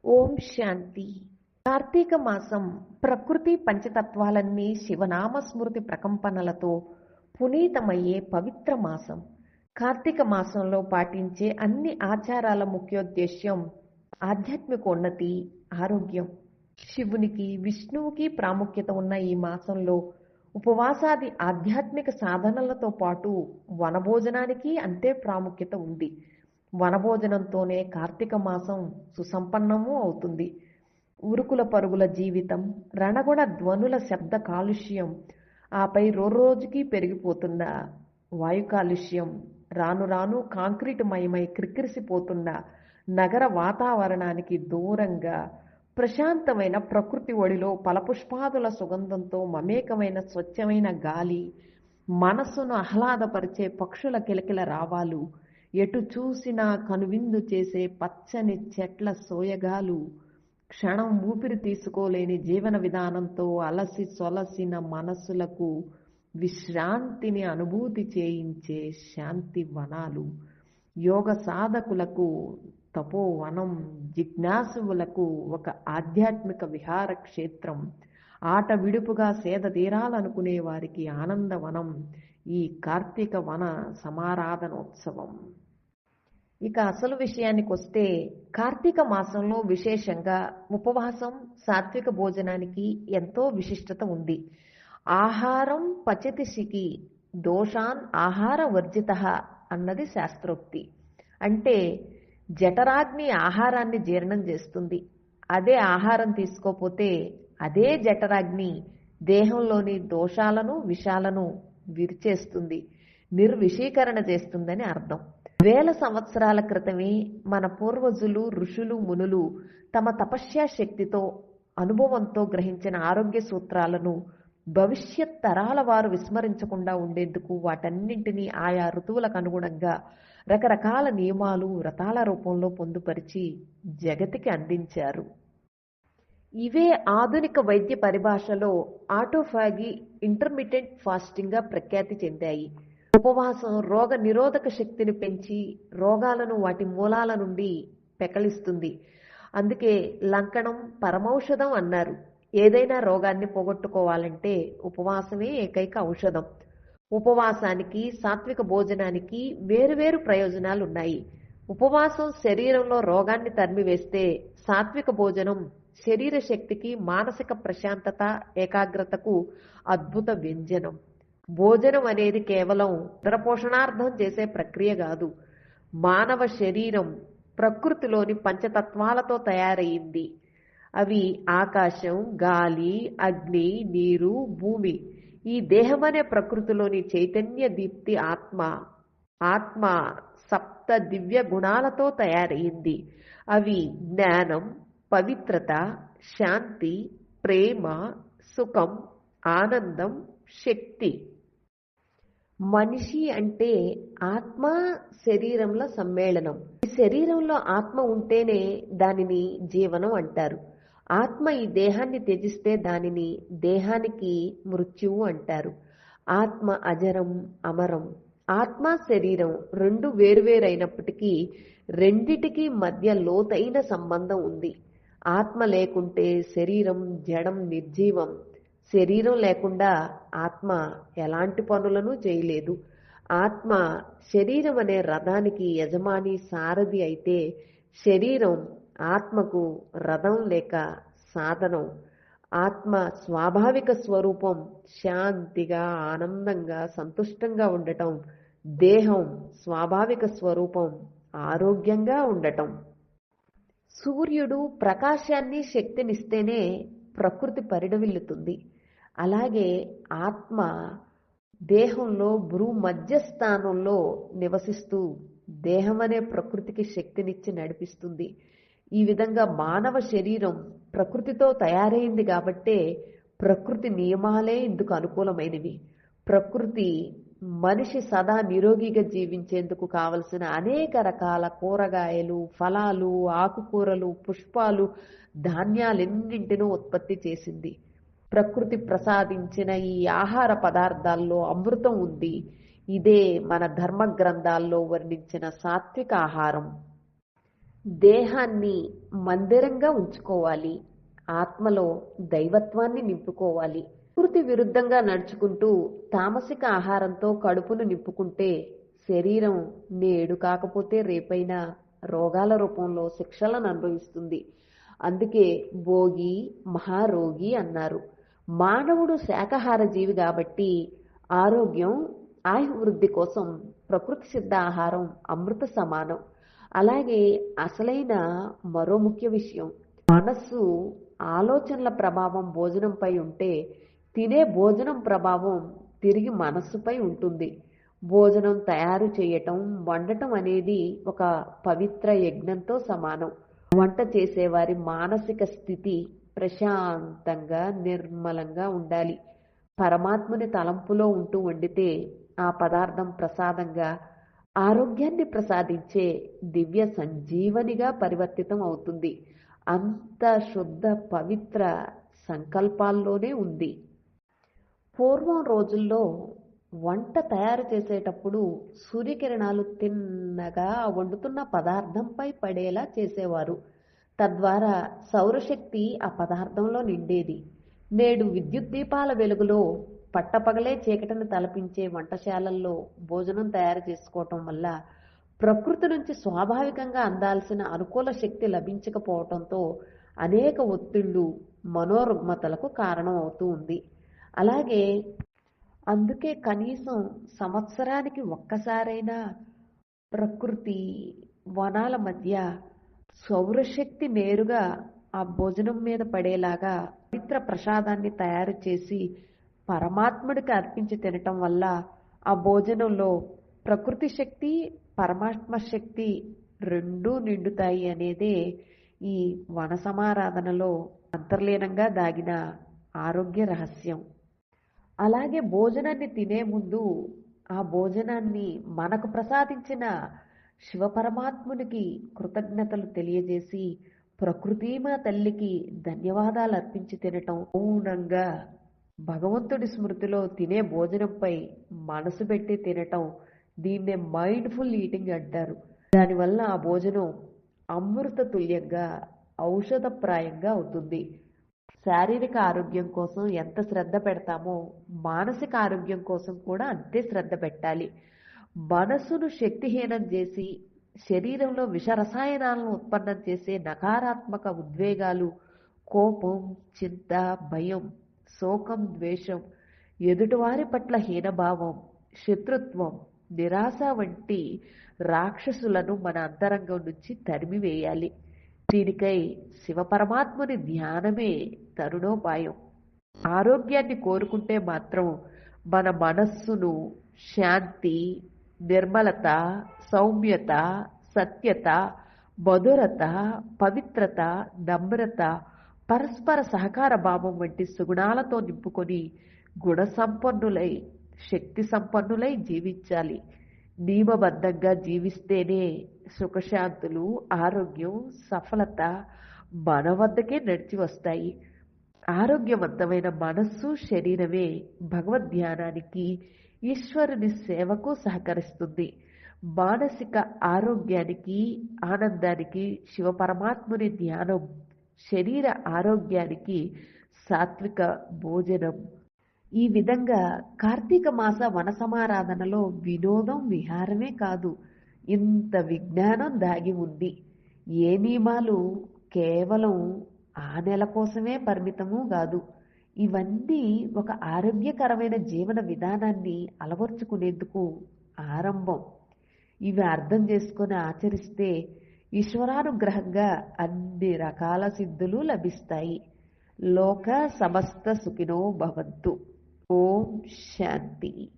ఓం శాంతి. కార్తీక మాసం ప్రకృతి పంచతత్వాలన్నీ శివనామ స్మృతి ప్రకంపనలతో పునీతమయ్యే పవిత్ర మాసం. కార్తీక మాసంలో పాటించే అన్ని ఆచారాల ముఖ్యోద్దేశ్యం ఆధ్యాత్మికోన్నతి, ఆరోగ్యం. శివునికి, విష్ణువుకి ప్రాముఖ్యత ఉన్న ఈ మాసంలో ఉపవాసాది ఆధ్యాత్మిక సాధనలతో పాటు వనభోజనానికి అంతే ప్రాముఖ్యత ఉంది. వనభోజనంతోనే కార్తీక మాసం సుసంపన్నము అవుతుంది. ఉరుకుల పరుగుల జీవితం, రణగుణ ధ్వనుల శబ్ద కాలుష్యం, ఆపై రోజుకి పెరిగిపోతున్న వాయు కాలుష్యం, రాను రాను కాంక్రీటు మయమై క్రిక్కిరిసిపోతున్న నగర వాతావరణానికి దూరంగా ప్రశాంతమైన ప్రకృతి ఒడిలో ఫలపుష్పాదుల సుగంధంతో మమేకమైన స్వచ్ఛమైన గాలి, మనస్సును ఆహ్లాదపరిచే పక్షుల కిలకిల రావాలు, ఎటు చూసినా కనువిందు చేసే పచ్చని చెట్ల సోయగాలు, క్షణం ఊపిరి తీసుకోలేని జీవన విధానంతో అలసి సొలసిన మనస్సులకు విశ్రాంతిని అనుభూతి చేయించే శాంతి వనాలు, యోగ సాధకులకు తపోవనం, జిజ్ఞాసువులకు ఒక ఆధ్యాత్మిక విహార క్షేత్రం, ఆట విడుపుగా సేద తీరాలనుకునే వారికి ఆనందవనం ఈ కార్తీక వన సమారాధనోత్సవం. ఇక అసలు విషయానికి వస్తే, కార్తీక మాసంలో విశేషంగా ఉపవాసం, సాత్విక భోజనానికి ఎంతో విశిష్టత ఉంది. ఆహారం పచతి శికి దోషాన్ ఆహార వర్జిత అన్నది శాస్త్రోక్తి. అంటే జఠరాగ్ని ఆహారాన్ని జీర్ణం చేస్తుంది. అదే ఆహారం తీసుకోపోతే అదే జఠరాగ్ని దేహంలోని దోషాలను, విషాలను విరిచేస్తుంది, నిర్విషీకరణ చేస్తుందని అర్థం. వేల సంవత్సరాల క్రితమే మన పూర్వజులు, ఋషులు, మునులు తమ తపస్యా శక్తితో, అనుభవంతో గ్రహించిన ఆరోగ్య సూత్రాలను భవిష్యత్ తరాల వారు విస్మరించకుండా ఉండేందుకు వాటన్నింటినీ ఆయా ఋతువులకు అనుగుణంగా రకరకాల నియమాలు, వ్రతాల రూపంలో పొందుపరిచి జగతికి అందించారు. ఇవే ఆధునిక వైద్య పరిభాషలో ఆటోఫాగీ, ఇంటర్మిటెంట్ ఫాస్టింగ్ గా ప్రఖ్యాతి చెందాయి. ఉపవాసం రోగ నిరోధక శక్తిని పెంచి రోగాలను వాటి మూలాల నుండి పెకలిస్తుంది. అందుకే లంకణం పరమౌషధం అన్నారు. ఏదైనా రోగాన్ని పోగొట్టుకోవాలంటే ఉపవాసమే ఏకైక ఔషధం. ఉపవాసానికి, సాత్విక భోజనానికి వేరువేరు ప్రయోజనాలు ఉన్నాయి. ఉపవాసం శరీరంలో రోగాన్ని తరిమివేస్తే, సాత్విక భోజనం శరీర శక్తికి, మానసిక ప్రశాంతత, ఏకాగ్రతకు అద్భుత వ్యంజనం. భోజనం అనేది కేవలం నిద్రపోషణార్థం చేసే ప్రక్రియ కాదు. మానవ శరీరం ప్రకృతిలోని పంచతత్వాలతో తయారయ్యింది. అవి ఆకాశం, గాలి, అగ్ని, నీరు, భూమి. ఈ దేహమనే ప్రకృతిలోని చైతన్య దీప్తి ఆత్మ. ఆత్మ సప్త దివ్య గుణాలతో తయారయ్యింది. అవి జ్ఞానం, పవిత్రత, శాంతి, ప్రేమ, సుఖం, ఆనందం, శక్తి. మనిషి అంటే ఆత్మ శరీరంల సమ్మేళనం. ఈ శరీరంలో ఆత్మ ఉంటేనే దానిని జీవనం అంటారు. ఆత్మ ఈ దేహాన్ని త్యజిస్తే దానిని దేహానికి మృత్యువు అంటారు. ఆత్మ అజరం, అమరం. ఆత్మ, శరీరం రెండు వేరువేరైనప్పటికీ రెండిటికి మధ్య లోతైన సంబంధం ఉంది. ఆత్మ లేకుంటే శరీరం జడం, నిర్జీవం. శరీరం లేకుండా ఆత్మ ఎలాంటి పనులను చేయలేదు. ఆత్మ శరీరం అనే రథానికి యజమాని, సారథి అయితే శరీరం ఆత్మకు రథం లేక సాధనం. ఆత్మ స్వాభావిక స్వరూపం శాంతిగా, ఆనందంగా, సంతుష్టంగా ఉండటం. దేహం స్వాభావిక స్వరూపం ఆరోగ్యంగా ఉండటం. సూర్యుడు ప్రకాశాన్ని, శక్తినిస్తేనే ప్రకృతి పరిడవిల్లుతుంది. అలాగే ఆత్మ దేహంలో భ్రూ మధ్యస్థానంలో నివసిస్తూ దేహమనే ప్రకృతికి శక్తినిచ్చి నడిపిస్తుంది. ఈ విధంగా మానవ శరీరం ప్రకృతితో తయారైంది కాబట్టే ప్రకృతి నియమాలే ఇందుకు అనుకూలమైనవి. ప్రకృతి మనిషి సదా నిరోగిగా జీవించేందుకు కావలసిన అనేక రకాల కూరగాయలు, ఫలాలు, ఆకుకూరలు, పుష్పాలు, ధాన్యాలన్నింటినూ ఉత్పత్తి చేసింది. ప్రకృతి ప్రసాదించిన ఈ ఆహార పదార్థాల్లో అమృతం ఉంది. ఇదే మన ధర్మ గ్రంథాల్లో వర్ణించిన సాత్విక ఆహారం. దేహాన్ని మందిరంగా ఉంచుకోవాలి. ఆత్మలో దైవత్వాన్ని నింపుకోవాలి. ప్రకృతి విరుద్ధంగా నడుచుకుంటూ తామసిక ఆహారంతో కడుపును నింపుకుంటే శరీరం నేడు కాకపోతే రేపైనా రోగాల రూపంలో శిక్షలను అనుభవిస్తుంది. అందుకే భోగి మహారోగి అన్నారు. మానవుడు శాకాహార జీవి కాబట్టి ఆరోగ్యం ఆయువృద్ధి కోసం ప్రకృతి సిద్ధ ఆహారం అమృత సమానం. అలాగే అసలైన మరో ముఖ్య విషయం, మనస్సు ఆలోచనల ప్రభావం భోజనంపై ఉంటే తినే భోజనం ప్రభావం తిరిగి మనస్సుపై ఉంటుంది. భోజనం తయారు చేయటం, వండటం అనేది ఒక పవిత్ర యజ్ఞంతో సమానం. వంట చేసేవారి మానసిక స్థితి ప్రశాంతంగా నిర్మలంగా ఉండాలి. పరమాత్ముని తలంపులో ఉంటూ వండితే ఆ పదార్థం ప్రసాదంగా ఆరోగ్యాన్ని ప్రసాదించే దివ్య సంజీవనిగా పరివర్తితం అవుతుంది. అంత శుద్ధ పవిత్ర సంకల్పాల్లోనే ఉంది. పూర్వం రోజుల్లో వంట తయారు చేసేటప్పుడు సూర్యకిరణాలు తిన్నగా వండుతున్న పదార్థంపై పడేలా చేసేవారు. తద్వారా సౌరశక్తి ఆ పదార్థంలో నిండేది. నేడు విద్యుత్ దీపాల వెలుగులో పట్టపగలే చీకటిని తలపించే వంటశాలల్లో భోజనం తయారు చేసుకోవటం వల్ల ప్రకృతి నుంచి స్వాభావికంగా అందాల్సిన అనుకూల శక్తి లభించకపోవటంతో అనేక ఒత్తిళ్లు, మనోరుగ్మతలకు కారణం అవుతూ ఉంది. అలాగే అందుకే కనీసం సంవత్సరానికి ఒక్కసారైనా ప్రకృతి వనాల మధ్య సౌరశక్తి నేరుగా ఆ భోజనం మీద పడేలాగా పవిత్ర ప్రసాదాన్ని తయారు చేసి పరమాత్ముడికి అర్పించి తినటం వల్ల ఆ భోజనంలో ప్రకృతి శక్తి, పరమాత్మ శక్తి రెండూ నిండుతాయి అనేదే ఈ వన సమారాధనలో అంతర్లీనంగా దాగిన ఆరోగ్య రహస్యం. అలాగే భోజనాన్ని తినే ముందు ఆ భోజనాన్ని మనకు ప్రసాదించిన శివపరమాత్మునికి కృతజ్ఞతలు తెలియజేసి ప్రకృతిమా తల్లికి ధన్యవాదాలు అర్పించి తినటం, మౌనంగా భగవంతుడి స్మృతిలో తినే భోజనంపై మనసు పెట్టి తినటం, దీన్నే మైండ్ఫుల్ ఈటింగ్ అంటారు. దానివల్ల ఆ భోజనం అమృత తుల్యంగా, ఔషధప్రాయంగా అవుతుంది. శారీరక ఆరోగ్యం కోసం ఎంత శ్రద్ధ పెడతామో మానసిక ఆరోగ్యం కోసం కూడా అంతే శ్రద్ధ పెట్టాలి. మనసును శక్తిహీనం చేసి శరీరంలో విష రసాయనాలను ఉత్పన్నం చేసే నకారాత్మక ఉద్వేగాలు, కోపం, చింత, భయం, శోకం, ద్వేషం, ఎదుటివారి పట్ల హీనభావం, శత్రుత్వం, నిరాశ వంటి రాక్షసులను మన అంతరంగం నుంచి తరిమివేయాలి. దీనికై శివపరమాత్ముని ధ్యానమే తరుణోపాయం. ఆరోగ్యాన్ని కోరుకుంటే మాత్రం మన మనస్సును శాంతి, నిర్మలత, సౌమ్యత, సత్యత, మధురత, పవిత్రత, నమ్రత, పరస్పర సహకార భావం వంటి సుగుణాలతో నింపుకొని గుణసంపన్నులై, శక్తి సంపన్నులై జీవించాలి. నియమబద్ధంగా జీవిస్తేనే సుఖశాంతులు, ఆరోగ్యం, సఫలత మన వద్దకే నడిచి వస్తాయి. ఆరోగ్యవంతమైన మనస్సు, శరీరమే భగవద్ధ్యానానికి, ఈశ్వరుని సేవకు సహకరిస్తుంది. మానసిక ఆరోగ్యానికి, ఆనందానికి శివపరమాత్ముని ధ్యానం, శరీర ఆరోగ్యానికి సాత్విక భోజనం. ఈ విధంగా కార్తీక మాస వన సమారాధనలో వినోదం, విహారమే కాదు, ఇంత విజ్ఞానం దాగి ఉంది. ఏ నియమాలు కేవలం ఆ నెల కోసమే పరిమితము కాదు. ఇవన్నీ ఒక ఆరోగ్యకరమైన జీవన విధానాన్ని అలవర్చుకునేందుకు ఆరంభం. ఇవి అర్థం చేసుకొని ఆచరిస్తే ఈశ్వరానుగ్రహంగా అన్ని రకాల సిద్ధులు లభిస్తాయి. లోక సమస్త సుఖినో భవంతు. ఓం శాంతి.